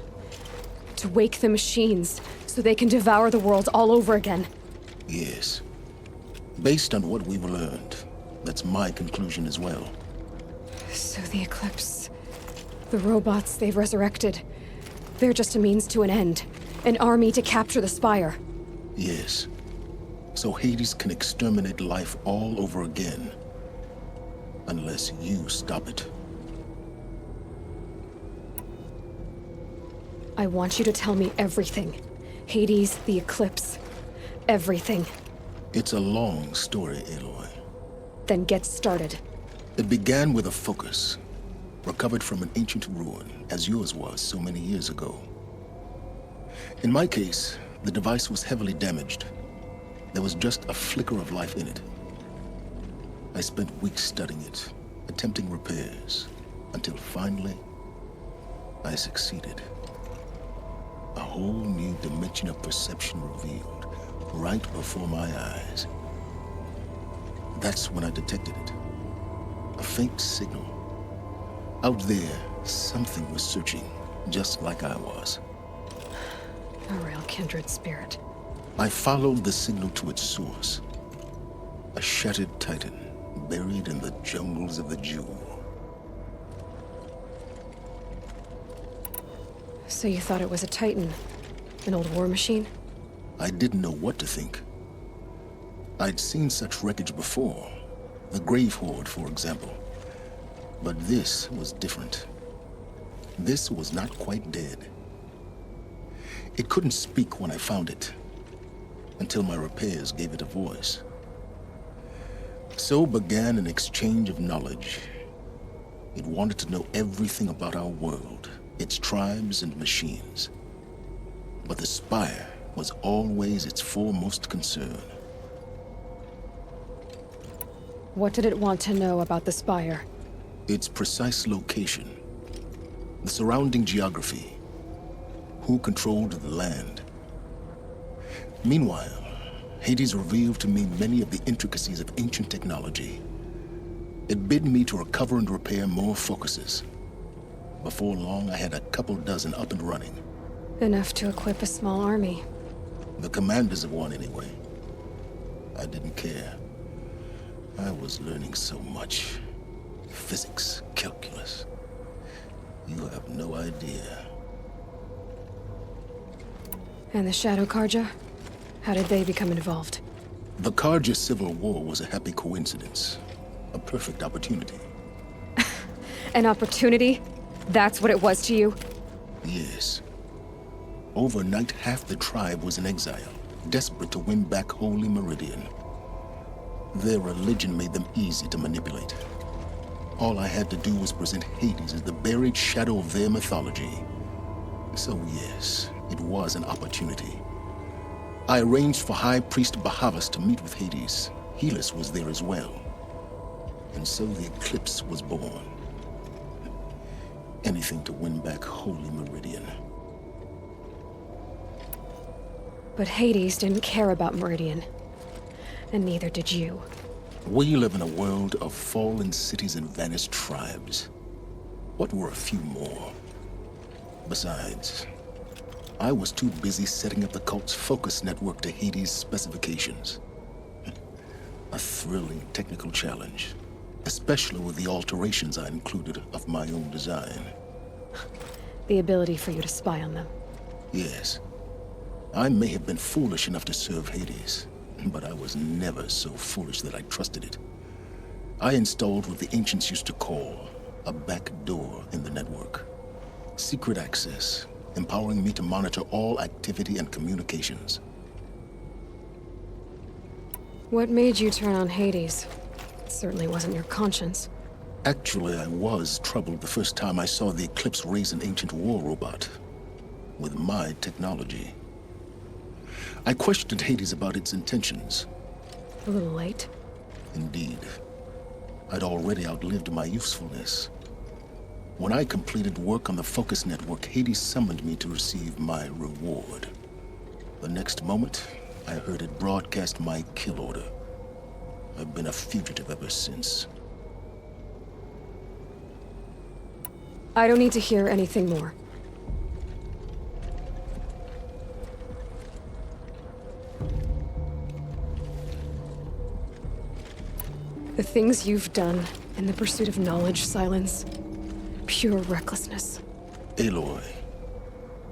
To wake the machines, so they can devour the world all over again. Yes. Based on what we've learned, that's my conclusion as well. So the Eclipse... the robots they've resurrected... they're just a means to an end. An army to capture the Spire. Yes. So Hades can exterminate life all over again. Unless you stop it. I want you to tell me everything. Hades, the Eclipse. Everything. It's a long story, Aloy. Then get started. It began with a focus. Recovered from an ancient ruin, as yours was so many years ago. In my case, the device was heavily damaged. There was just a flicker of life in it. I spent weeks studying it, attempting repairs, until finally, I succeeded. A whole new dimension of perception revealed, right before my eyes. That's when I detected it. A faint signal. Out there, something was searching, just like I was. A real kindred spirit. I followed the signal to its source. A shattered titan, buried in the jungles of the Jewel. So you thought it was a Titan? An old war machine? I didn't know what to think. I'd seen such wreckage before. The Grave Horde, for example. But this was different. This was not quite dead. It couldn't speak when I found it, until my repairs gave it a voice. So began an exchange of knowledge. It wanted to know everything about our world, its tribes and machines. But the Spire was always its foremost concern. What did it want to know about the Spire? Its precise location, the surrounding geography, who controlled the land. Meanwhile, Hades revealed to me many of the intricacies of ancient technology. It bid me to recover and repair more focuses. Before long, I had a couple dozen up and running. Enough to equip a small army. The commanders of one, anyway. I didn't care. I was learning so much. Physics, calculus. You have no idea. And the Shadow Karja? How did they become involved? The Karja Civil War was a happy coincidence. A perfect opportunity. An opportunity? That's what it was to you? Yes. Overnight, half the tribe was in exile, desperate to win back Holy Meridian. Their religion made them easy to manipulate. All I had to do was present Hades as the buried shadow of their mythology. So yes, it was an opportunity. I arranged for High Priest Bahavas to meet with Hades. Helis was there as well. And so the Eclipse was born. Anything to win back Holy Meridian. But Hades didn't care about Meridian. And neither did you. We live in a world of fallen cities and vanished tribes. What were a few more? Besides, I was too busy setting up the cult's focus network to Hades' specifications. A thrilling technical challenge, especially with the alterations I included of my own design. The ability for you to spy on them. Yes. I may have been foolish enough to serve Hades, but I was never so foolish that I trusted it. I installed what the ancients used to call a back door in the network. Secret access, empowering me to monitor all activity and communications. What made you turn on Hades? It certainly wasn't your conscience. Actually, I was troubled the first time I saw the Eclipse raise an ancient war robot with my technology. I questioned Hades about its intentions. A little late. Indeed. I'd already outlived my usefulness. When I completed work on the Focus Network, Hades summoned me to receive my reward. The next moment, I heard it broadcast my kill order. I've been a fugitive ever since. I don't need to hear anything more. The things you've done in the pursuit of knowledge, Silence. Pure recklessness. Aloy,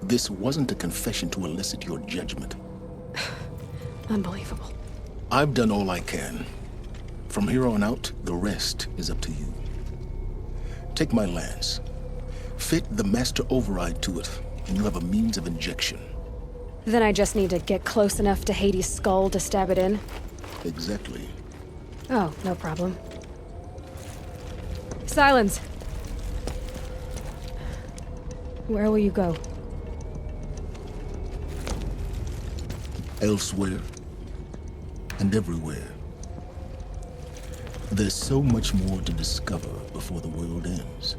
this wasn't a confession to elicit your judgment. Unbelievable. I've done all I can. From here on out, the rest is up to you. Take my lance. Fit the master override to it, and you have a means of injection. Then I just need to get close enough to Hades' skull to stab it in? Exactly. Oh, no problem. Silence! Where will you go? Elsewhere. And everywhere. There's so much more to discover before the world ends.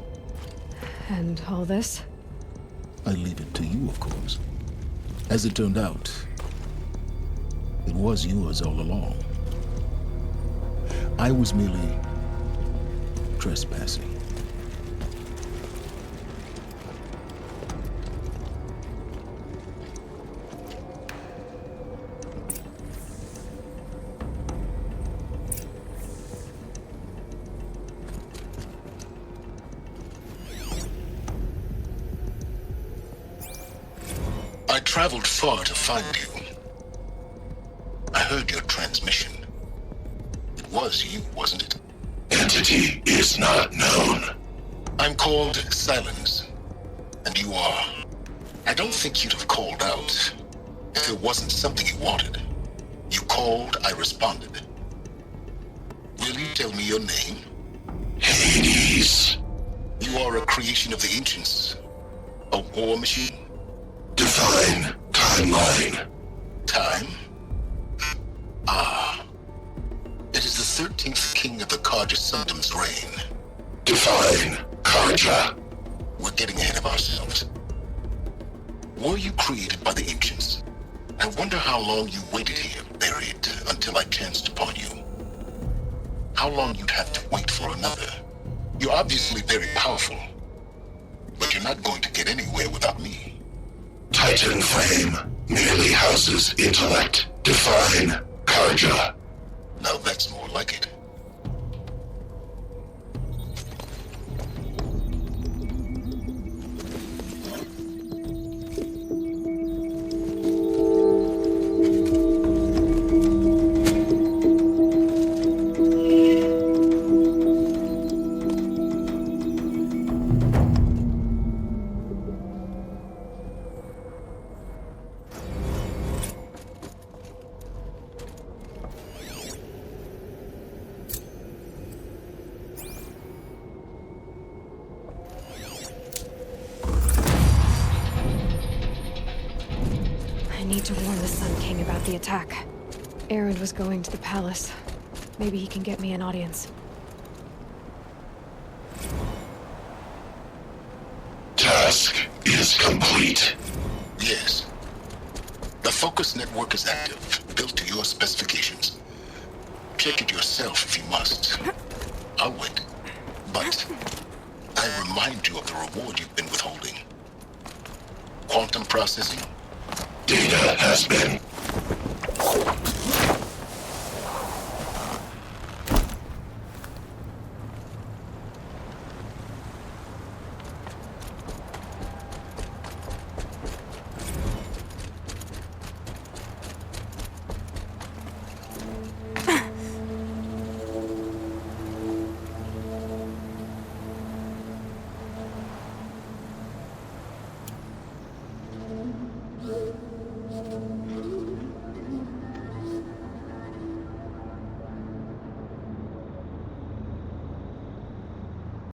And all this? I leave it to you, of course. As it turned out, it was yours all along. I was merely trespassing. I traveled far to find you. I heard your transmission. It was you, wasn't it? Entity is not known. I'm called Silence, and you are. I don't think you'd have called out if it wasn't something you wanted. You called, I responded. Will you tell me your name? Hades. You are a creation of the ancients. A war machine? Define timeline. Time? Ah. It is the 13th king of the Carja Sundam's reign. Define Carja. We're getting ahead of ourselves. Were you created by the ancients? I wonder how long you waited here, buried, until I chanced upon you. How long you'd have to wait for another. You're obviously very powerful, but you're not going to get anywhere without me. Titan flame merely houses intellect. Define Carja. Now that's more like it. I need to warn the Sun King about the attack. Erend was going to the palace. Maybe he can get me an audience. Task is complete. Yes. The Focus Network is active, built to your specifications. Check it yourself if you must. I'll wait. But I remind you of the reward you've been withholding. Quantum processing. Data has been